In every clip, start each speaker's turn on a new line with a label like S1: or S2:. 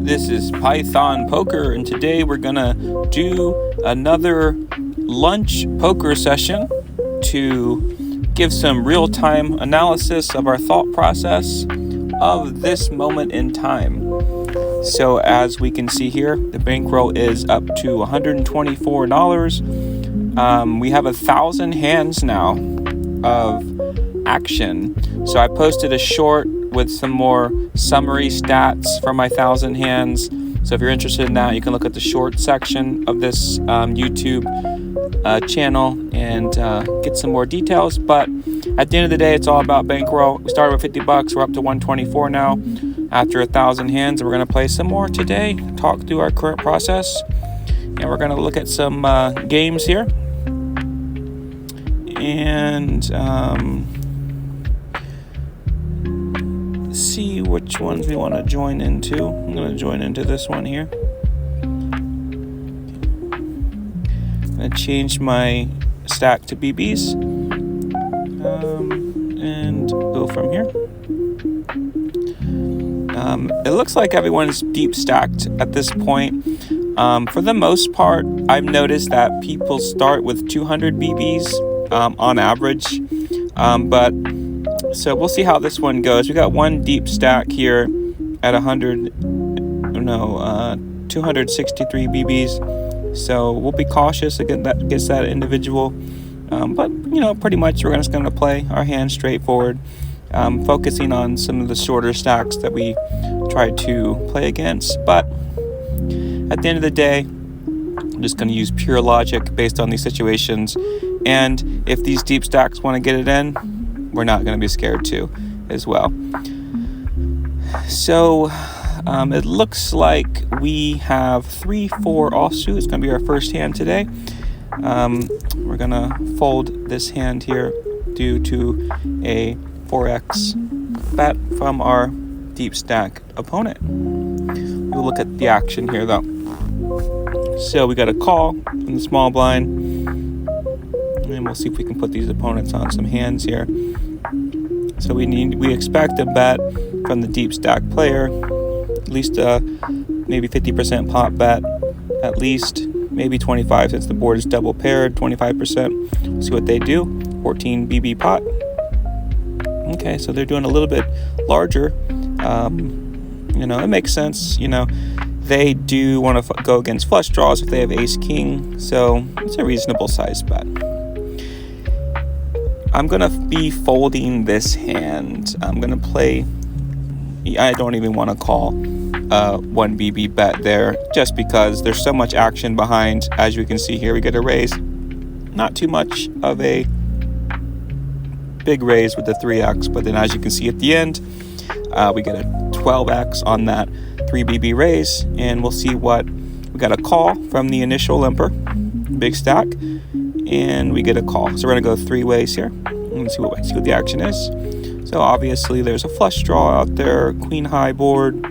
S1: This is Python Poker, and today we're gonna do another lunch poker session to give some real-time analysis of our thought process of this moment in time. So as we can see here, the bankroll is up to $124. We have 1,000 hands now of action. So I posted a short with some more summary stats for my 1,000 hands. So if you're interested in that, you can look at the short section of this YouTube channel and get some more details. But at the end of the day, it's all about bankroll. We started with $50. We're up to $124 now after 1,000 hands. And we're going to play some more today, talk through our current process. And we're going to look at some games here. And see which ones we want to join into. I'm going to join into this one here. I'm going to change my stack to BBs and go from here. It looks like everyone's deep stacked at this point. For the most part, I've noticed that people start with 200 BBs on average, but so we'll see how this one goes. We got one deep stack here at 263 BBs. So we'll be cautious against that individual. But pretty much we're just going to play our hand straightforward, focusing on some of the shorter stacks that we try to play against. But at the end of the day, I'm just going to use pure logic based on these situations. And if these deep stacks want to get it in, we're not going to be scared to as well. So it looks like we have 3-4 offsuit. It's going to be our first hand today. We're going to fold this hand here due to a 4x bet from our deep stack opponent. We'll look at the action here though. So we got a call from the small blind. And we'll see if we can put these opponents on some hands here. So we expect a bet from the deep stack player, at least maybe 50% pot bet, at least maybe 25 since the board is double paired, 25%. We'll see what they do. 14 BB pot. Okay, so they're doing a little bit larger. It makes sense. They do want to go against flush draws if they have ace king, so it's a reasonable size bet. I'm going to be folding this hand. I'm going to play, I don't even want to call 1 BB bet there just because there's so much action behind. As you can see here, we get a raise. Not too much of a big raise with the 3x, but then as you can see at the end, we get a 12x on that 3 BB raise, and we'll see what we got. A call from the initial limper, big stack, and we get a call. So we're gonna go 3 ways here and see what the action is. So obviously there's a flush draw out there, queen high board,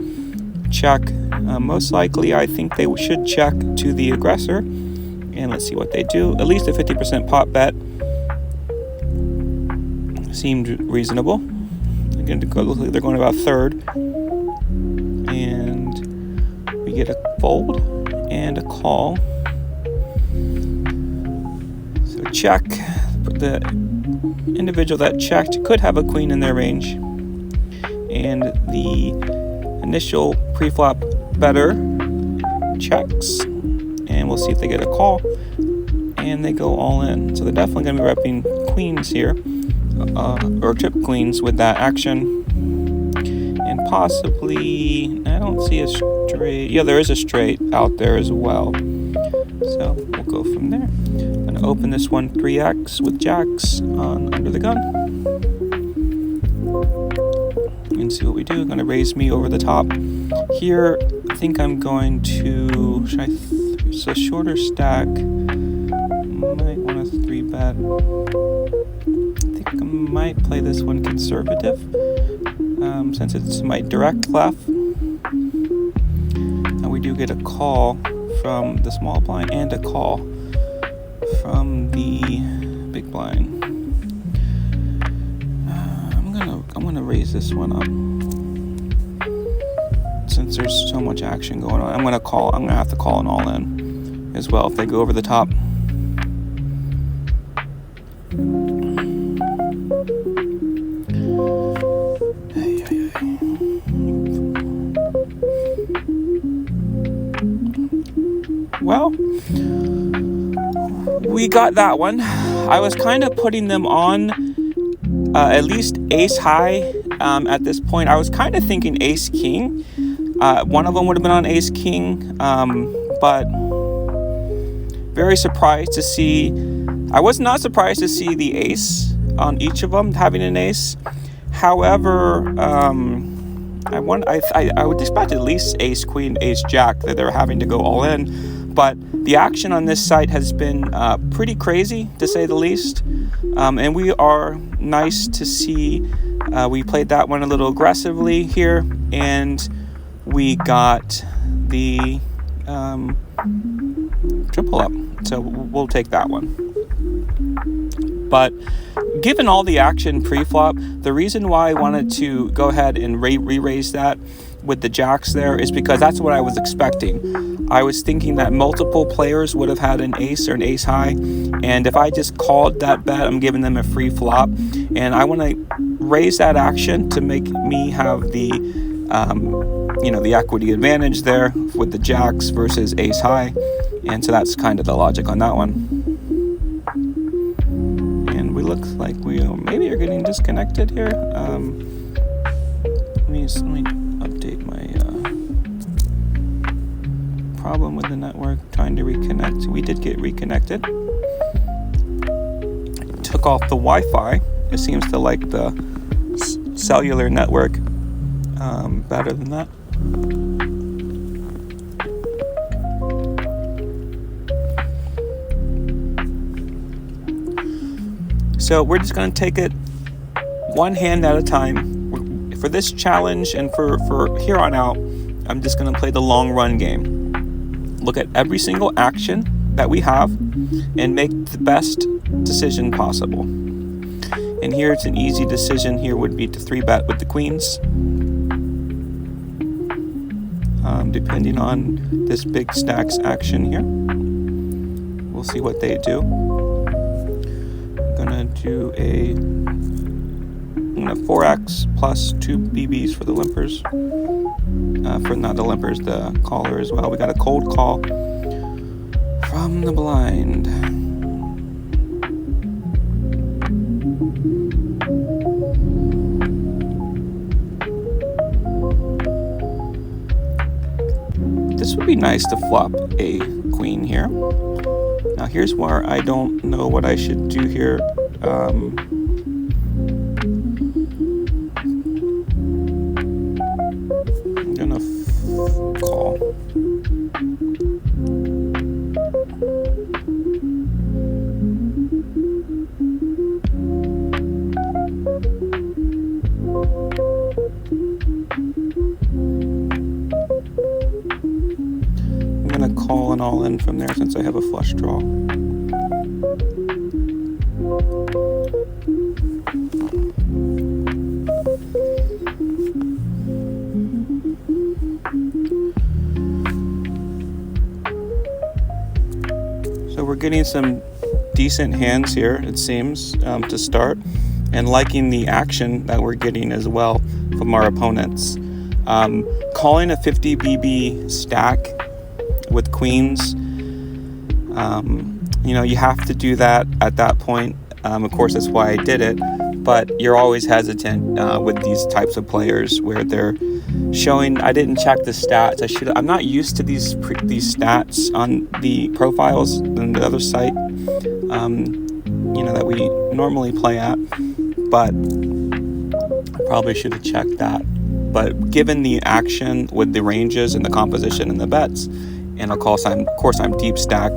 S1: check. Most likely I think they should check to the aggressor, and let's see what they do. At least a 50% pot bet seemed reasonable. Looks like they're going about third, and we get a fold and a call. So check. The individual that checked could have a queen in their range, and the initial pre-flop better checks, and we'll see if they get a call, and they go all in. So they're definitely going to be repping queens here, or trip queens with that action, and possibly, I don't see a straight. Yeah, there is a straight out there as well. So we'll go from there. I'm going to open this one 3x with jacks on under the gun. And see what we do. I'm going to raise me over the top. Here, I think I'm going to, so shorter stack. Might want to 3-bet. I think I might play this one conservative, since it's my direct left. And we do get a call from the small blind and a call from the big blind. I'm gonna raise this one up since there's so much action going on. I'm gonna have to call an all-in as well if they go over the top. Well, we got that one. I was kind of putting them on at least ace high at this point. I was kind of thinking ace king. One of them would have been on ace king, but very surprised to see. I was not surprised to see the ace on each of them having an ace. However, I would expect at least ace queen, ace jack that they're having to go all in. But the action on this site has been pretty crazy, to say the least. And we are nice to see. We played that one a little aggressively here, and we got the triple up. So we'll take that one. But given all the action pre-flop, the reason why I wanted to go ahead and re-raise that with the jacks there is because that's what I was expecting. I was thinking that multiple players would have had an ace or an ace high, and if I just called that bet, I'm giving them a free flop, and I want to raise that action to make me have the the equity advantage there with the jacks versus ace high, and so that's kind of the logic on that one. And we look like we maybe are getting disconnected here. Let me update my problem with the network, trying to reconnect. We did get reconnected. Took off the Wi-Fi. It seems to like the cellular network better than that. So we're just going to take it one hand at a time. For this challenge and for here on out, I'm just going to play the long run game. Look at every single action that we have and make the best decision possible. And here it's an easy decision. Here would be to 3-bet with the queens. Depending on this big stacks action here. We'll see what they do. I'm gonna do I'm gonna 4x plus 2 BBs for the limpers. For not the limpers, the caller as well. We got a cold call from the blind. This would be nice to flop a queen here. Now here's where I don't know what I should do here. I'm gonna call. I'm gonna call an all in from there since I have a flush draw. So we're getting some decent hands here, it seems, to start, and liking the action that we're getting as well from our opponents. Calling a 50 BB stack with queens, you have to do that at that point. Of course, that's why I did it, but you're always hesitant with these types of players where they're showing. I didn't check the stats. I'm not used to these stats on the profiles in the other site, that we normally play at, but I probably should have checked that. But given the action with the ranges and the composition and the bets, and of course I'm deep stack,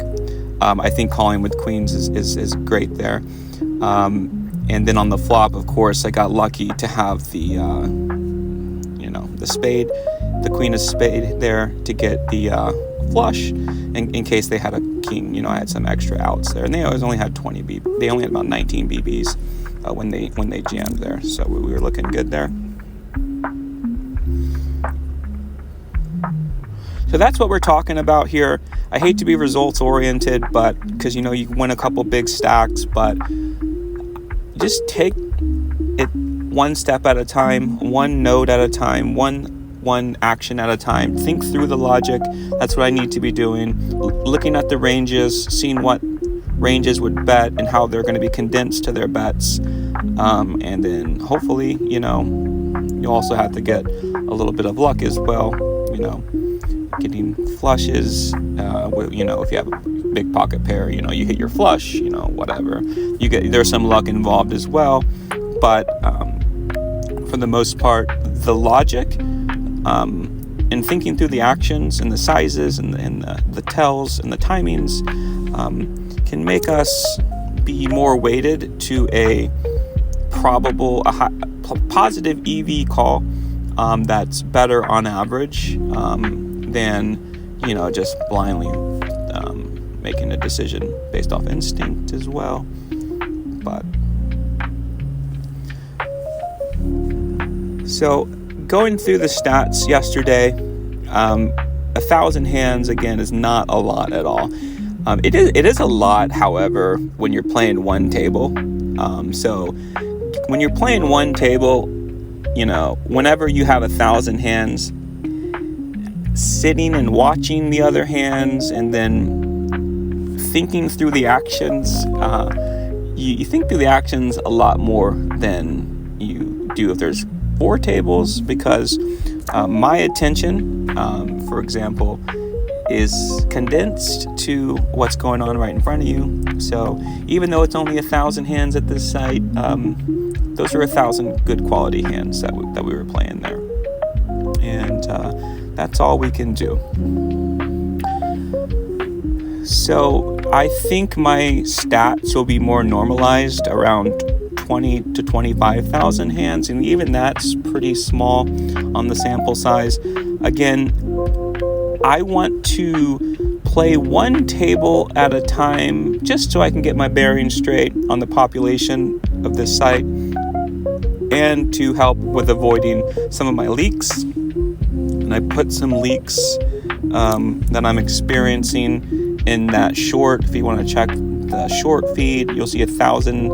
S1: I think calling with queens is great there. And then on the flop, of course, I got lucky to have the spade, the queen of spade there to get the flush in case they had a king. I had some extra outs there, and they always only had 20 BB. They only had about 19 BBs when they jammed there, so we were looking good there. So that's what we're talking about here. I hate to be results oriented, but because you win a couple big stacks, but just take it one step at a time, one node at a time, one action at a time. Think through the logic. That's what I need to be doing. Looking at the ranges, seeing what ranges would bet and how they're going to be condensed to their bets. And then hopefully, you also have to get a little bit of luck as well, getting flushes, if you have a big pocket pair, you hit your flush, whatever. There's some luck involved as well, but for the most part, the logic and thinking through the actions and the sizes and the tells and the timings can make us be more weighted to a positive EV call that's better on average than just blindly making a decision based off instinct as well. But so going through the stats yesterday, 1,000 hands again is not a lot at all. It is a lot, however, when you're playing one table. So when you're playing one table, whenever you have 1,000 hands, sitting and watching the other hands and then thinking through the actions, you think through the actions a lot more than you do if there's 4 tables, because my attention, for example, is condensed to what's going on right in front of you. So even though it's only 1,000 hands at this site, those are 1,000 good quality hands that we were playing there, and that's all we can do. So I think my stats will be more normalized around 20 to 25,000 hands, and even that's pretty small on the sample size. Again, I want to play one table at a time just so I can get my bearings straight on the population of this site and to help with avoiding some of my leaks. And I put some leaks that I'm experiencing in that short. If you want to check the short feed, you'll see 1,000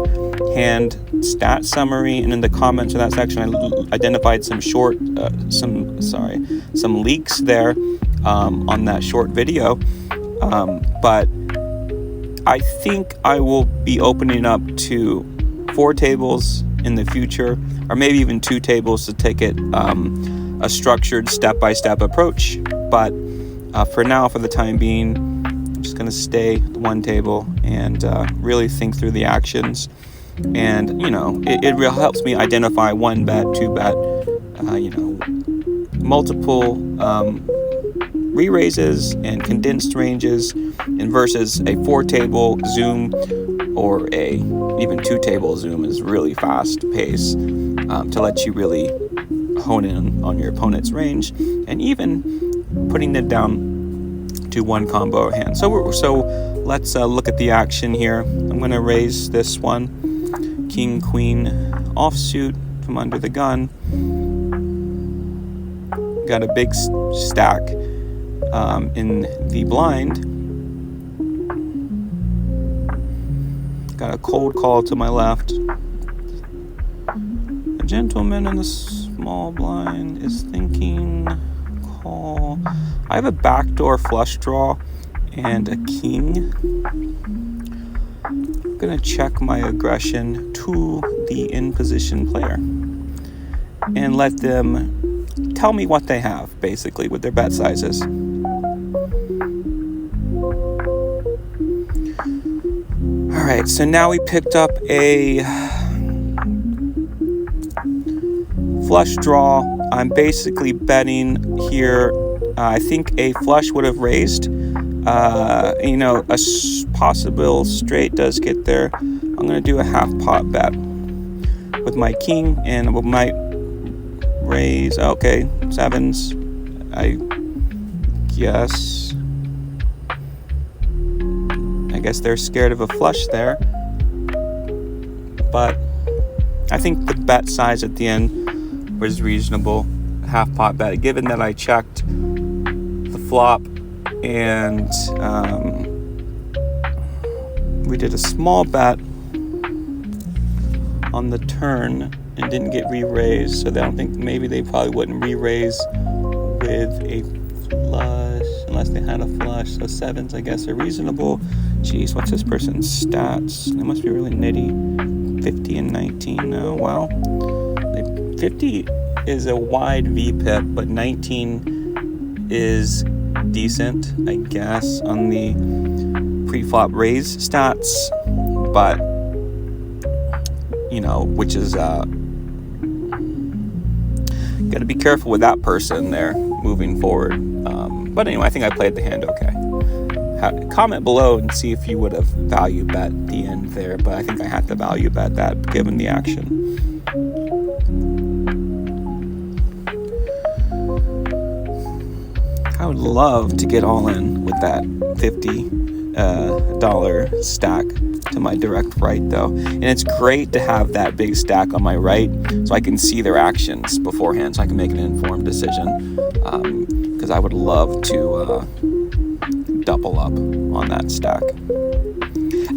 S1: hand stat summary, and in the comments of that section I identified some leaks there on that short video, but I think I will be opening up to 4 tables in the future, or maybe even 2 tables to take it a structured step-by-step approach. But for now, for the time being, I'm just going to stay at 1 table and really think through the actions. And it really helps me identify 1 bet, 2 bet, multiple re-raises and condensed ranges, and versus a 4 table zoom or a even 2 table zoom is really fast pace to let you really hone in on your opponent's range, and even putting it down to 1 combo hand. So let's look at the action here. I'm going to raise this one, king queen offsuit from under the gun. Got a big stack in the blind. Got a cold call to my left. A gentleman in the small blind is thinking call. I have a backdoor flush draw and a king. I'm gonna check my aggression to the in position player and let them tell me what they have, basically, with their bet sizes. Alright, so now we picked up a flush draw. I'm basically betting here. I think a flush would have raised. A possible straight does get there. I'm going to do a half pot bet with my king, and we might raise. Okay, 7s. I guess they're scared of a flush there. But I think the bet size at the end was reasonable. Half pot bet, given that I checked the flop, and we did a small bet on the turn and didn't get re-raised, so I don't think maybe they probably wouldn't re-raise with a flush unless they had a flush. So 7s, I guess, are reasonable. Jeez, what's this person's stats? They must be really nitty. 50 and 19. Oh, wow. 50 is a wide VPIP, but 19 is decent, I guess, on the pre-flop raise stats. But, which is got to be careful with that person there moving forward. But anyway, I think I played the hand okay. Comment below and see if you would have value bet the end there, but I think I had to value bet that given the action. I would love to get all in with that $50 stack to my direct right, though. And it's great to have that big stack on my right so I can see their actions beforehand, so I can make an informed decision. Because I would love to double up on that stack.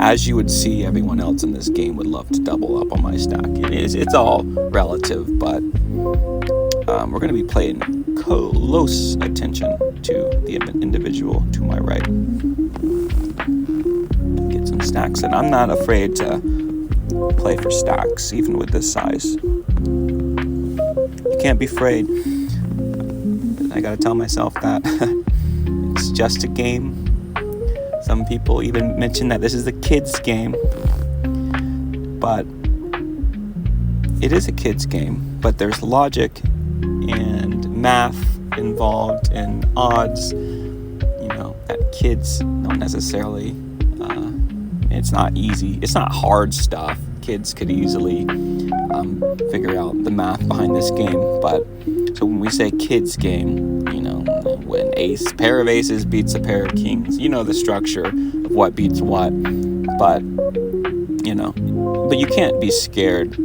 S1: As you would see, everyone else in this game would love to double up on my stack. It's all relative, but we're going to be paying close attention to the individual to my right. Get some stacks, and I'm not afraid to play for stacks, even with this size. You can't be afraid. I gotta tell myself that it's just a game. Some people even mention that this is a kid's game, but it is a kid's game, but there's logic and math involved and odds, that kids don't necessarily, it's not easy, it's not hard stuff. Kids could easily figure out the math behind this game, but so when we say kids game, when pair of aces beats a pair of kings, the structure of what beats what, but you can't be scared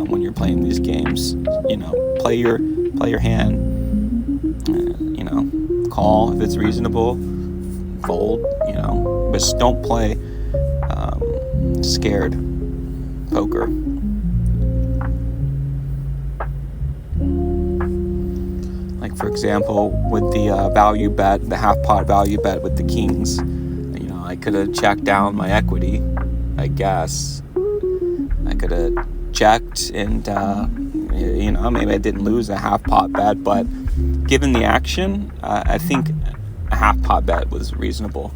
S1: when you're playing these games. Play your hand, call if it's reasonable, fold, but just don't play scared poker. Like, for example, with the value bet, the half pot value bet with the kings, I could have checked down my equity, I guess. I could have checked and, maybe I didn't lose a half pot bet, but given the action, I think a half pot bet was reasonable.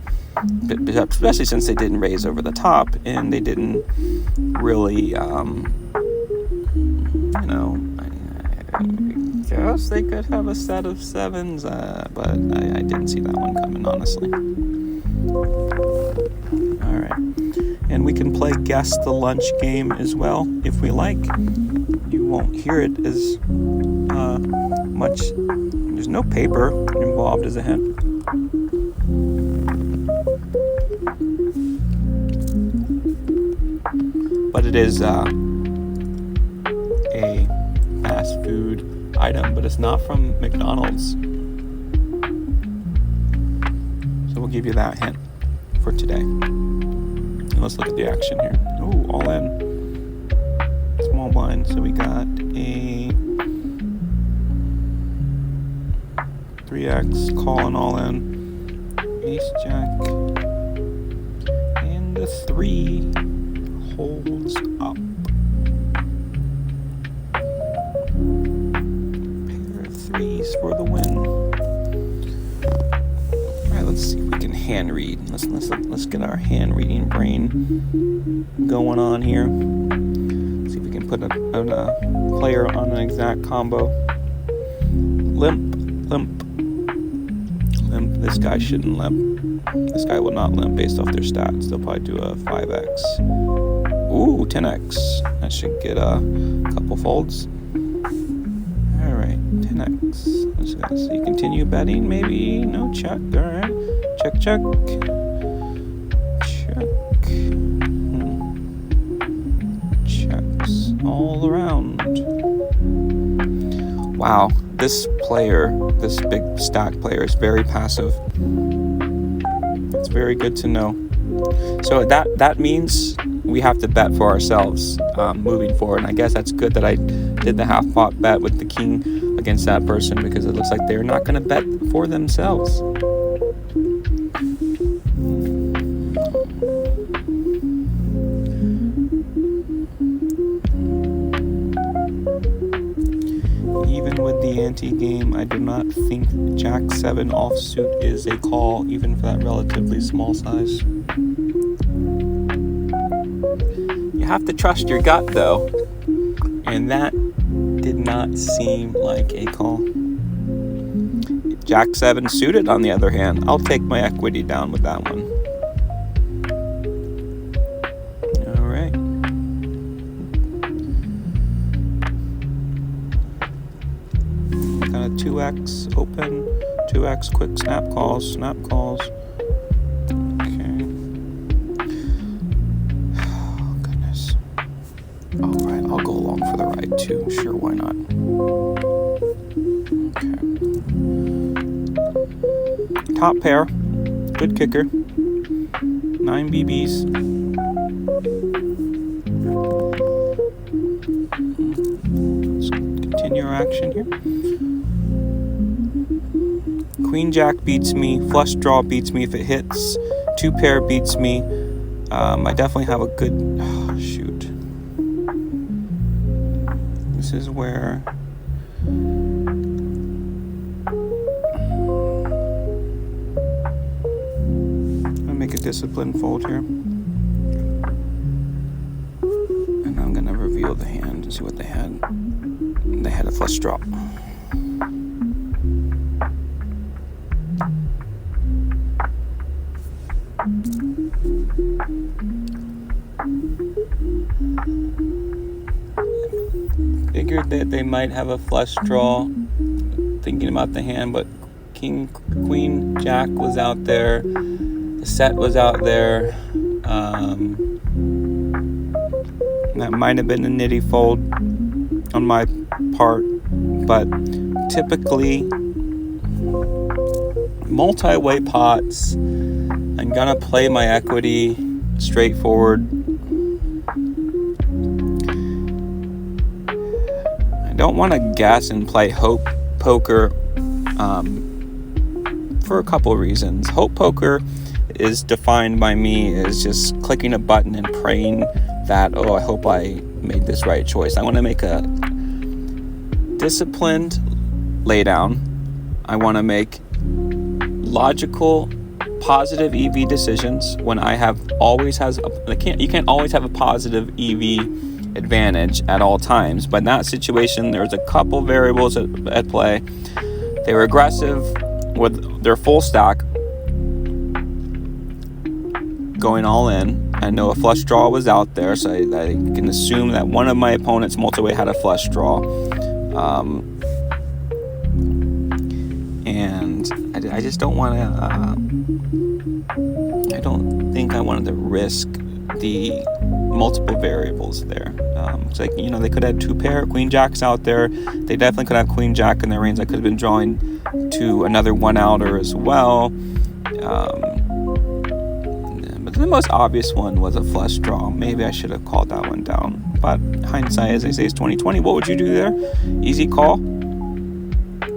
S1: Especially since they didn't raise over the top and they didn't really, I guess they could have a set of 7s, but I didn't see that one coming, honestly. All right, and we can play Guess the Lunch game as well if we like. You won't hear it as much. There's no paper involved as a hint. But it is a fast food item, but it's not from McDonald's. So we'll give you that hint for today. And let's look at the action here. Oh, all in. Small blind. So we got a 3x call and all in. Ace jack. And the 3 holds up. Pair of 3s for the win. Alright, let's see if we can hand read. Let's get our hand reading brain going on here. See if we can put a player on an exact combo. Limp. This guy shouldn't limp. This guy will not limp based off their stats. They'll probably do a 5x. Ooh, 10x. That should get a couple folds. Alright, 10x. Let's see. Continue betting, maybe. No, check. Alright. Check. Check. Checks all around. Wow. This player, this big stack player, is very passive. It's very good to know. So that means we have to bet for ourselves moving forward. And I guess that's good that I did the half pot bet with the king against that person, because it looks like they're not going to bet for themselves. Even with the ante-game, I do not think Jack 7 offsuit is a call, even for that relatively small size. You have to trust your gut, though, and that did not seem like a call. Jack 7 suited, on the other hand, I'll take my equity down with that one. All right. Got a 2x open, 2x quick snap calls. Alright, I'll go along for the ride too. Sure, why not? Okay. Top pair. Good kicker. 9 BBs. Let's continue our action here. Queen Jack beats me. Flush draw beats me if it hits. 2 pair beats me. I definitely have a good... Oh, shoot. This is where I'm gonna make a discipline fold here, and I'm gonna reveal the hand and see what they had. They had a flush draw. Figured that they might have a flush draw, thinking about the hand, but King, Queen, Jack was out there, the set was out there. That might have been a nitty fold on my part, but typically multi-way pots, I'm gonna play my equity straightforward. Don't want to guess and play hope poker for a couple of reasons. Hope poker is defined by me as just clicking a button and praying that, oh, I hope I made this right choice. I want to make a disciplined laydown. I want to make logical, positive EV decisions when I have always has you can't always have a positive EV advantage at all times, but in that situation there was a couple variables at play. They were aggressive with their full stack, going all in. I know a flush draw was out there, so I can assume that one of my opponents multi-way had a flush draw, and I just don't want to I don't think I wanted to risk the multiple variables there. It's like, you know, they could have 2 pair Queen Jacks out there. They definitely could have Queen Jack in their range. I could have been drawing to another 1-outer as well. But the most obvious one was a flush draw. Maybe I should have called that one down. But hindsight, as they say, is 20/20. What would you do there? Easy call?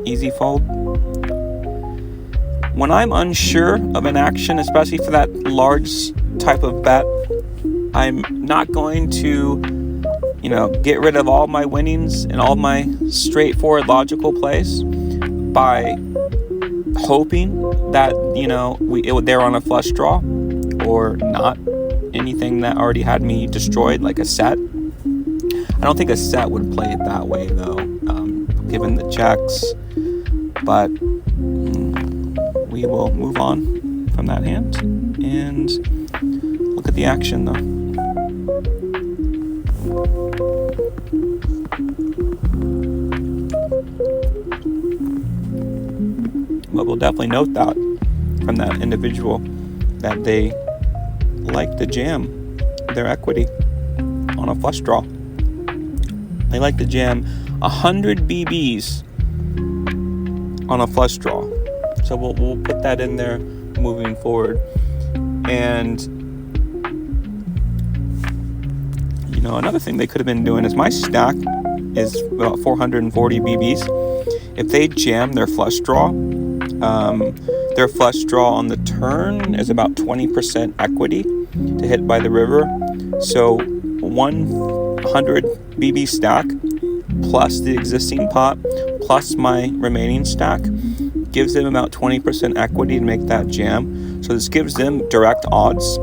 S1: Easy fold? When I'm unsure of an action, especially for that large type of bet, I'm not going to, get rid of all my winnings and all my straightforward logical plays by hoping that, they're on a flush draw or not anything that already had me destroyed, like a set. I don't think a set would play it that way, though, given the checks. But we will move on from that hand and look at the action, though. But we'll definitely note that from that individual that they like to jam their equity on a flush draw. They like to jam 100 BBs on a flush draw. So we'll put that in there moving forward. And another thing they could have been doing is my stack is about 440 BBs. If they jam their flush draw on the turn is about 20% equity to hit by the river. So 100 BB stack plus the existing pot plus my remaining stack gives them about 20% equity to make that jam. So this gives them direct odds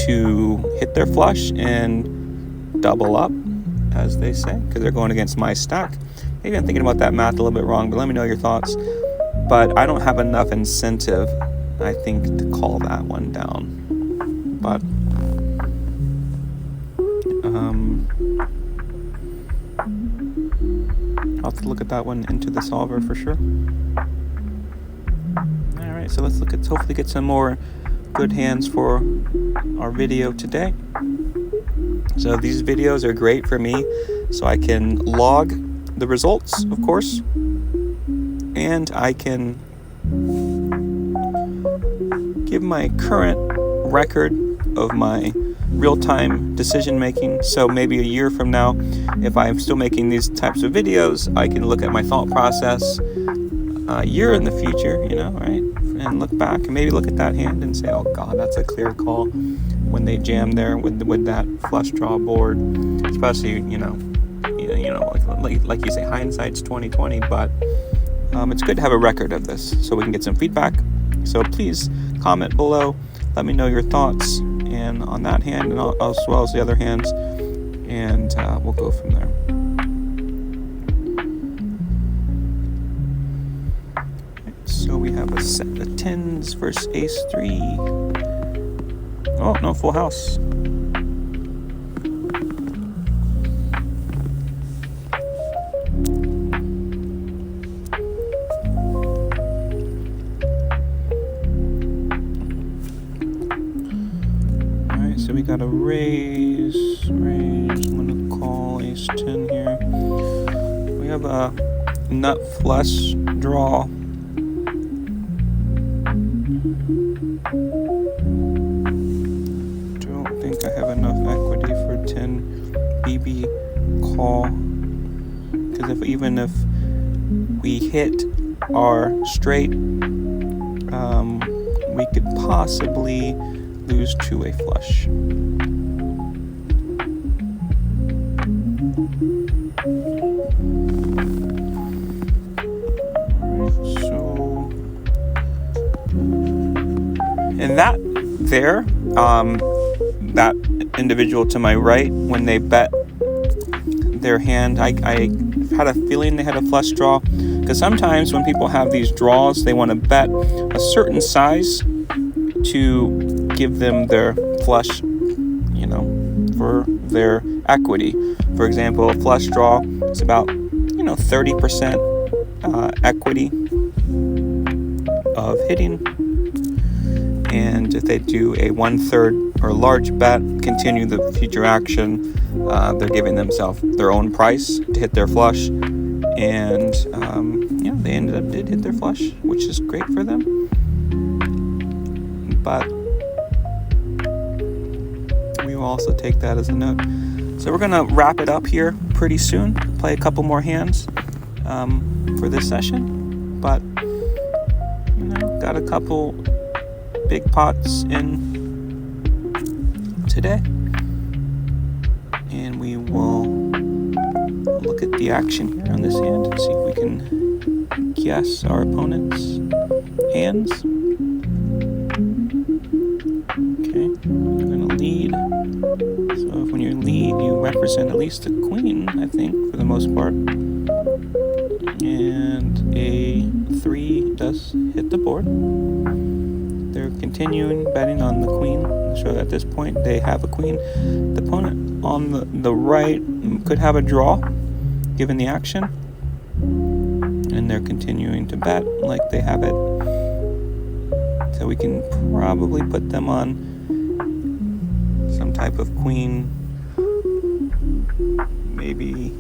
S1: to hit their flush and double up, as they say, because they're going against my stack. Maybe I'm thinking about that math a little bit wrong, but let me know your thoughts. But I don't have enough incentive, I think, to call that one down. But I'll have to look at that one into the solver for sure. Alright, so let's hopefully get some more good hands for our video today. So these videos are great for me, so I can log the results, of course, and I can give my current record of my real-time decision making. So maybe a year from now, if I'm still making these types of videos, I can look at my thought process a year in the future, right? And look back and maybe look at that hand and say, oh God, that's a clear call when they jam there with that flush draw board. Especially, like you say, hindsight's 20/20, but it's good to have a record of this so we can get some feedback. So please comment below, let me know your thoughts and on that hand and as well as the other hands, and we'll go from there. So we have a set of 10s versus ace 3. Oh, no, full house. Alright, so we got a raise. I'm gonna call ace 10 here. We have a nut flush draw. I have enough equity for 10 BB call, because even if we hit our straight, we could possibly lose to a flush. So, and that there, that individual to my right, when they bet their hand, I had a feeling they had a flush draw, because sometimes when people have these draws, they want to bet a certain size to give them their flush, for their equity. For example, a flush draw is about 30% equity of hitting. And if they do a 1/3 or large bet, continue the future action, they're giving themselves their own price to hit their flush. And they did hit their flush, which is great for them. But we will also take that as a note. So we're gonna wrap it up here pretty soon. Play a couple more hands for this session, but got a couple big pots in today, and we will look at the action here on this hand and see if we can guess our opponent's hands. Okay, you're gonna lead. So if when you lead, you represent at least a queen, I think, for the most part. And a 3 does hit the board. They're continuing betting on the queen, so at this point they have a queen. The opponent on the right could have a draw given the action, and they're continuing to bet like they have it. So we can probably put them on some type of queen, maybe.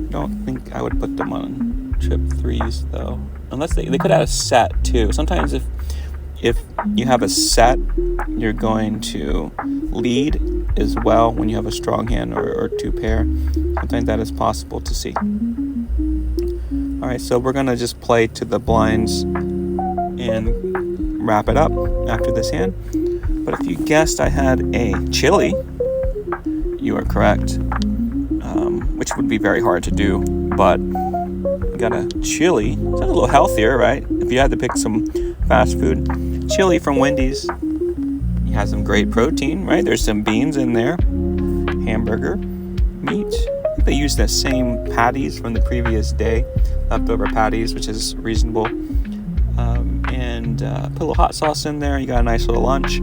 S1: Don't think I would put them on trip threes though. Unless they could add a set too. Sometimes if you have a set, you're going to lead as well when you have a strong hand or two pair. Sometimes that is possible to see. Alright, so we're going to just play to the blinds and wrap it up after this hand. But if you guessed I had a chili, you are correct. Which would be very hard to do, but we got a chili. It's a little healthier, right? If you had to pick some fast food. Chili from Wendy's. It has some great protein, right? There's some beans in there. Hamburger, meat. I think they use the same patties from the previous day, leftover patties, which is reasonable. And put a little hot sauce in there. You got a nice little lunch.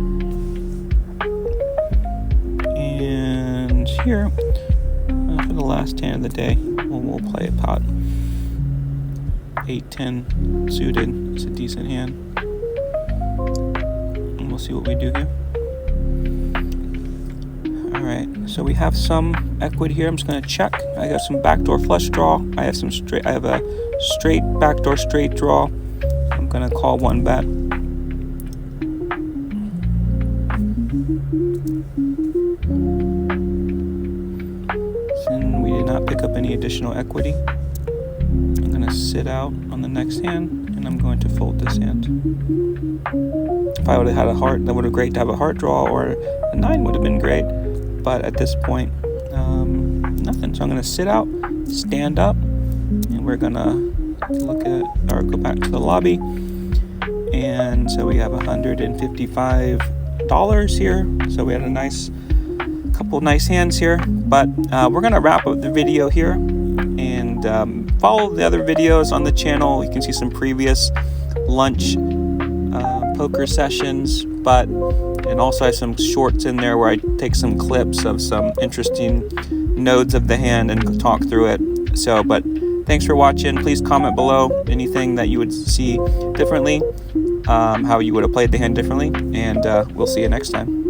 S1: And here, for the last hand of the day, we'll play a pot. 8-10 suited. It's a decent hand. And we'll see what we do here. Alright, so we have some equity here. I'm just gonna check. I got some backdoor flush draw. I have a straight backdoor straight draw. I'm gonna call one bet. And we did not pick up any additional equity. I'm going to sit out on the next hand, and I'm going to fold this hand. If I would have had a heart, that would have been great to have a heart draw, or a 9 would have been great. But at this point, nothing. So I'm going to sit out, stand up, and we're going to go back to the lobby. And so we have $155 here. So we had a couple nice hands here. But we're going to wrap up the video here. And follow the other videos on the channel. You can see some previous lunch poker sessions, and also I have some shorts in there where I take some clips of some interesting nodes of the hand and talk through it. So, but thanks for watching. Please comment below anything that you would see differently, how you would have played the hand differently, and we'll see you next time.